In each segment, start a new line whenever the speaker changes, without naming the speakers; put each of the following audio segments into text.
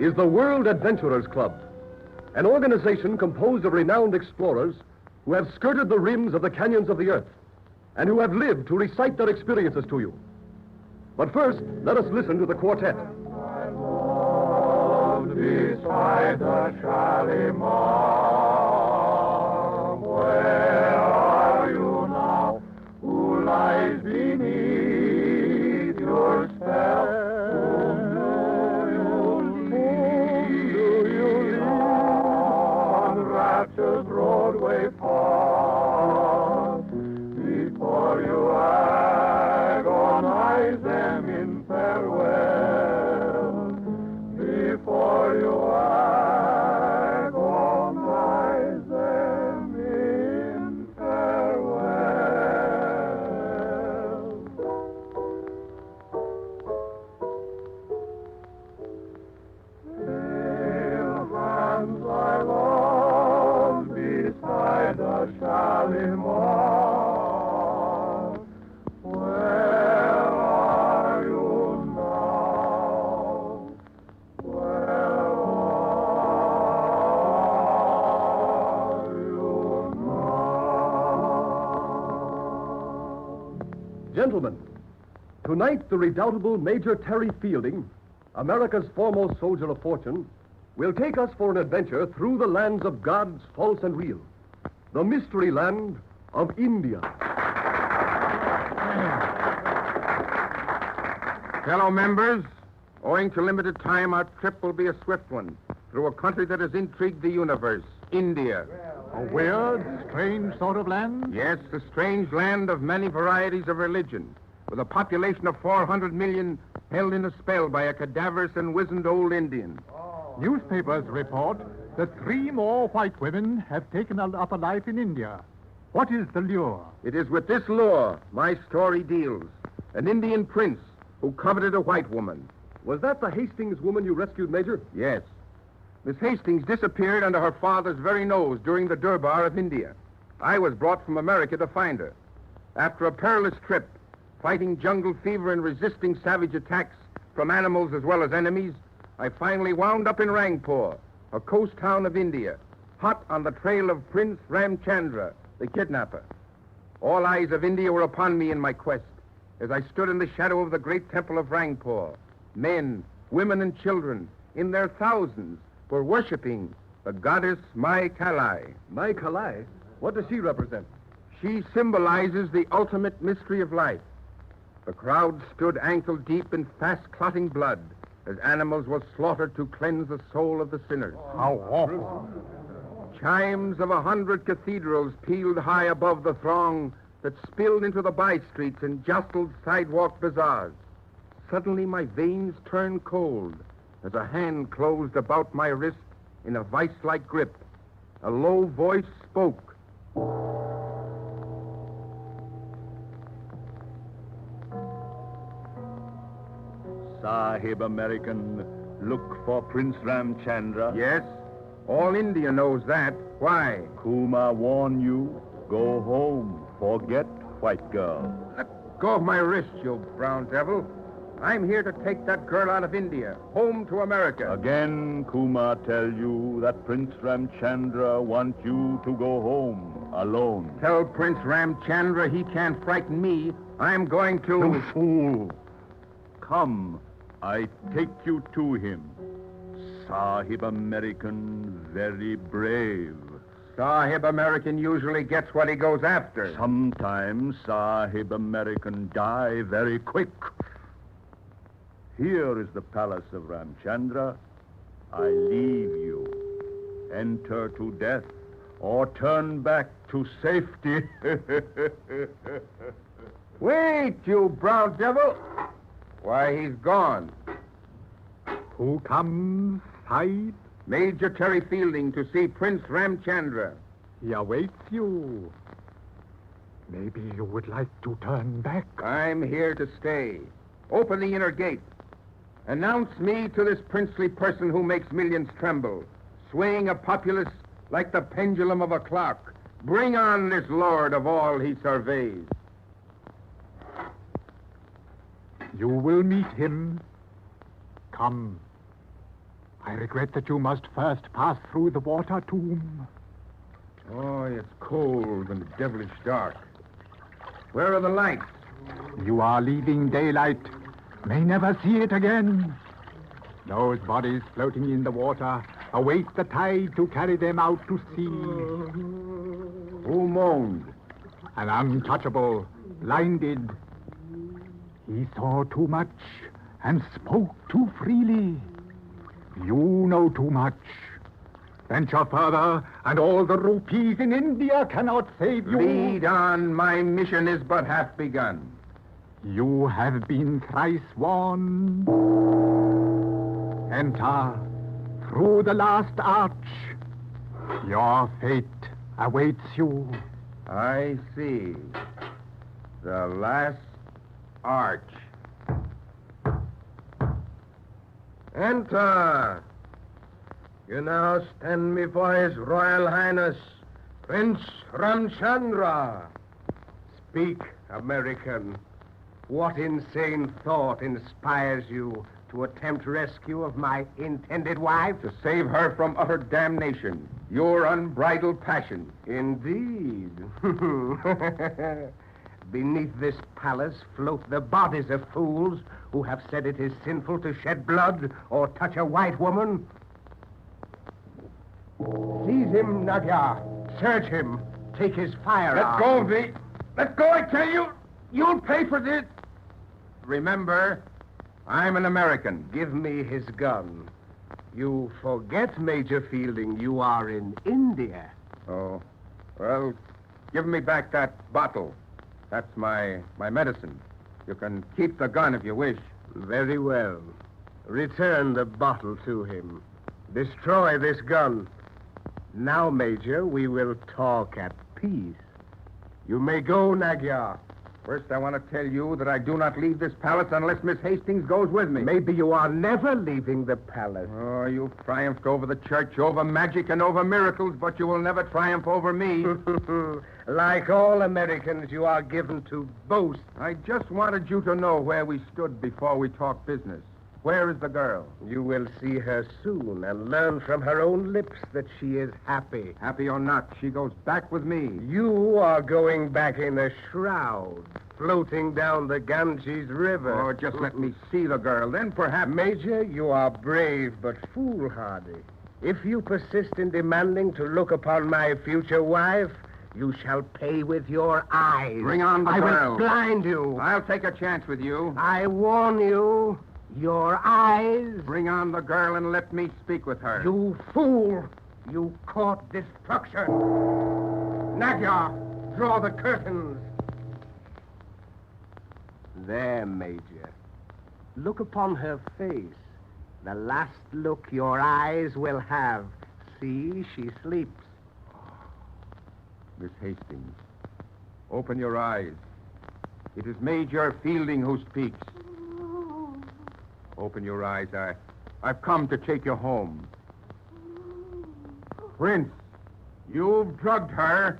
is the World Adventurers Club, an organization composed of renowned explorers who have skirted the rims of the canyons of the earth and who have lived to recite their experiences to you. But first, let us listen to the quartet.
Beside the Shalimar, where are you now? Who lies beneath your spell? Whom do you lead on rapture's roadway far? Before you agonize them in farewell, before you agonize them in farewell. Pale hands I love beside the Shalimar. Where are you now? Where are you now?
Gentlemen, tonight the redoubtable Major Terry Fielding, America's foremost soldier of fortune, will take us for an adventure through the lands of gods, false and real, the mystery land of India.
Fellow members, owing to limited time, our trip will be a swift one through a country that has intrigued the universe, India.
A weird, strange sort of land?
Yes, the strange land of many varieties of religion, with a population of 400 million held in a spell by a cadaverous and wizened old Indian.
Newspapers report that 3 more white women have taken up a life in India. What is the lure?
It is with this lure my story deals. An Indian prince who coveted a white woman.
Was that the Hastings woman you rescued, Major?
Yes. Miss Hastings disappeared under her father's very nose during the Durbar of India. I was brought from America to find her. After a perilous trip, fighting jungle fever and resisting savage attacks from animals as well as enemies, I finally wound up in Rangpur, a coast town of India, hot on the trail of Prince Ramchandra, the kidnapper. All eyes of India were upon me in my quest. As I stood in the shadow of the great temple of Rangpur, men, women, and children, in their thousands, were worshipping the goddess Mai Kalai.
Mai Kalai? What does she represent?
She symbolizes the ultimate mystery of life. The crowd stood ankle-deep in fast-clotting blood as animals were slaughtered to cleanse the soul of the sinners.
How awful.
Chimes of 100 cathedrals pealed high above the throng that spilled into the by-streets and jostled sidewalk bazaars. Suddenly my veins turned cold as a hand closed about my wrist in a vice-like grip. A low voice spoke.
Sahib American, look for Prince Ramchandra.
Yes, all India knows that. Why?
Kuma warn you, go home, forget white girl.
Let go of my wrist, you brown devil. I'm here to take that girl out of India, home to America.
Again, Kuma tell you that Prince Ramchandra want you to go home alone.
Tell Prince Ramchandra he can't frighten me. I'm going to...
You fool. Come, I take you to him. Sahib American, very brave.
Sahib American usually gets what he goes after.
Sometimes Sahib American die very quick. Here is the palace of Ramchandra. I leave you. Enter to death or turn back to safety.
Wait, you brown devil. Why, he's gone.
Who comes, Sahib?
Major Terry Fielding to see Prince Ramchandra.
He awaits you. Maybe you would like to turn back.
I'm here to stay. Open the inner gate. Announce me to this princely person who makes millions tremble, swaying a populace like the pendulum of a clock. Bring on this lord of all he surveys.
You will meet him. Come. I regret that you must first pass through the water tomb.
Oh, it's cold and devilish dark. Where are the lights?
You are leaving daylight. May never see it again. Those bodies floating in the water await the tide to carry them out to sea.
Who moaned?
An untouchable, blinded. He saw too much and spoke too freely. You know too much. Venture further, and all the rupees in India cannot save you.
Lead on. My mission is but half begun.
You have been thrice warned. Enter through the last arch. Your fate awaits you.
I see. The last arch.
Enter. You now stand before His Royal Highness, Prince Ramchandra. Speak, American. What insane thought inspires you to attempt rescue of my intended wife?
To save her from utter damnation. Your unbridled passion.
Indeed. Beneath this palace float the bodies of fools who have said it is sinful to shed blood or touch a white woman. Seize him, Nagya. Search him. Take his firearm.
Let go of me. Let go, I tell you. You'll pay for this. Remember, I'm an American.
Give me his gun. You forget, Major Fielding, you are in India.
Oh, well, give me back that bottle. That's my medicine. You can keep the gun if you wish.
Very well. Return the bottle to him. Destroy this gun. Now, Major, we will talk at peace. You may go, Nagya.
First, I want to tell you that I do not leave this palace unless Miss Hastings goes with me.
Maybe you are never leaving the palace.
Oh, you've triumphed over the church, over magic, and over miracles, but you will never triumph over me.
Like all Americans, you are given to boast.
I just wanted you to know where we stood before we talked business. Where is the girl?
You will see her soon and learn from her own lips that she is happy.
Happy or not, she goes back with me.
You are going back in a shroud, floating down the Ganges River.
Oh, just let me see the girl, then perhaps...
Major, you are brave but foolhardy. If you persist in demanding to look upon my future wife, you shall pay with your eyes.
Bring on the
girl. I will
girl.
blind you.
I'll take a chance with you.
I warn you. Your eyes.
Bring on the girl and let me speak with her.
You fool. You court destruction. Nagya, draw the curtains. There, Major. Look upon her face. The last look your eyes will have. See, she sleeps.
Miss Hastings, open your eyes. It is Major Fielding who speaks. Open your eyes. I've come to take you home. Prince, you've drugged her.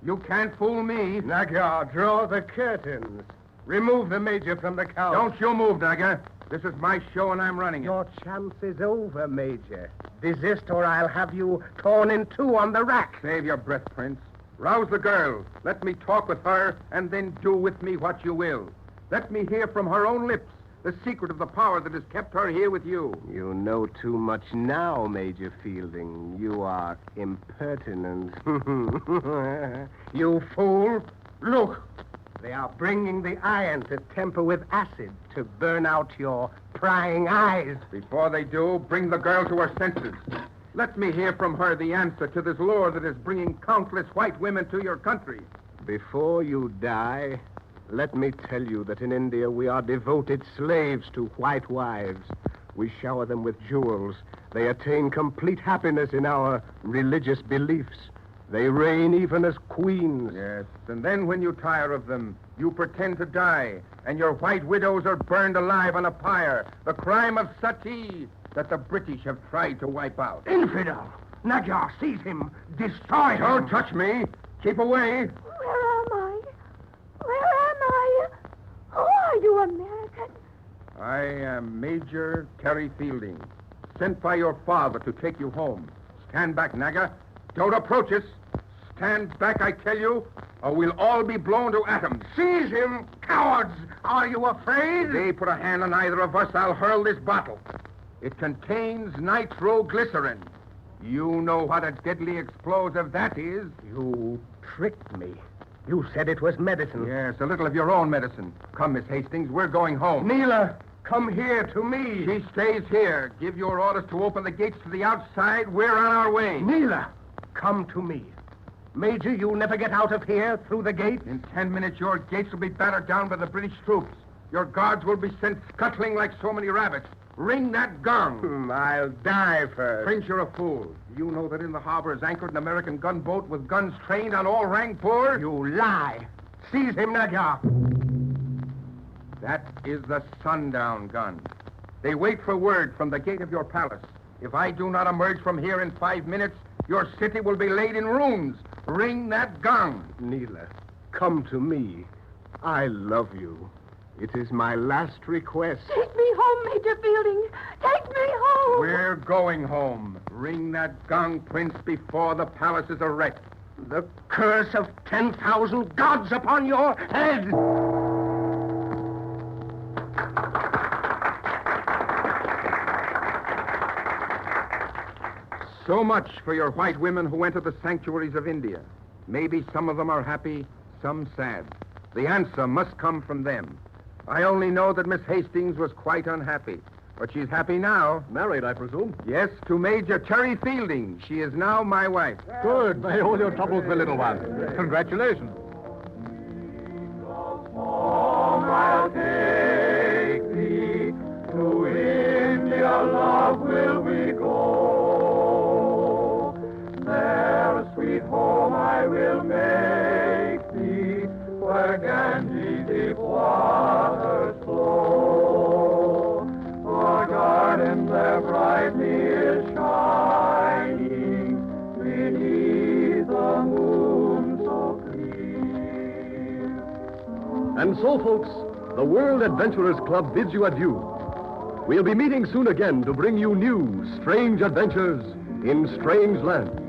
You can't fool me.
Nagya, draw the curtains. Remove the Major from the couch.
Don't you move, Naga. This is my show and I'm running it.
Your chance is over, Major. Desist or I'll have you torn in two on the rack.
Save your breath, Prince. Rouse the girl. Let me talk with her and then do with me what you will. Let me hear from her own lips the secret of the power that has kept her here with you.
You know too much now, Major Fielding. You are impertinent. You fool. Look, they are bringing the iron to temper with acid to burn out your prying eyes.
Before they do, bring the girl to her senses. Let me hear from her the answer to this lure that is bringing countless white women to your country.
Before you die, let me tell you that in India we are devoted slaves to white wives. We shower them with jewels. They attain complete happiness in our religious beliefs. They reign even as queens.
Yes, and then when you tire of them, you pretend to die, and your white widows are burned alive on a pyre, the crime of sati that the British have tried to wipe out.
Infidel! Nagya, seize him! Destroy him!
Don't touch me! Keep away!
Where am I? Where am I? Who are you, American?
I am Major Terry Fielding, sent by your father to take you home. Stand back, Naga. Don't approach us. Stand back, I tell you, or we'll all be blown to atoms.
Seize him, cowards! Are you afraid?
If they put a hand on either of us, I'll hurl this bottle. It contains nitroglycerin. You know what a deadly explosive that is.
You tricked me. You said it was medicine.
Yes, a little of your own medicine. Come, Miss Hastings, we're going home.
Neela, come here to me.
She stays here. Give your orders to open the gates to the outside. We're on our way.
Neela, come to me. Major, you'll never get out of here through the gate.
In 10 minutes, your gates will be battered down by the British troops. Your guards will be sent scuttling like so many rabbits. Ring that gong.
I'll die first.
Prince, you're a fool. You know that in the harbor is anchored an American gunboat with guns trained on all Rangpur?
You lie. Seize him, Naga.
That is the sundown gun. They wait for word from the gate of your palace. If I do not emerge from here in 5 minutes, your city will be laid in ruins. Ring that gong.
Neela, come to me. I love you. It is my last request.
Take me home, Major Fielding. Take me home.
We're going home. Ring that gong, Prince, before the palace is a wreck.
The curse of 10,000 gods upon your head!
So much for your white women who enter the sanctuaries of India. Maybe some of them are happy, some sad. The answer must come from them. I only know that Miss Hastings was quite unhappy. But she's happy now.
Married, I presume?
Yes, to Major Terry Fielding. She is now my wife.
Good. May all your troubles be little ones. Congratulations.
Home I'll take thee, to India, love, will we go. There a sweet home I will make thee, where Ganges deep waters flow. For garden there brightly is shining, beneath the moon so clear.
And so, folks, the World Adventurers Club bids you adieu. We'll be meeting soon again to bring you new, strange adventures in strange lands.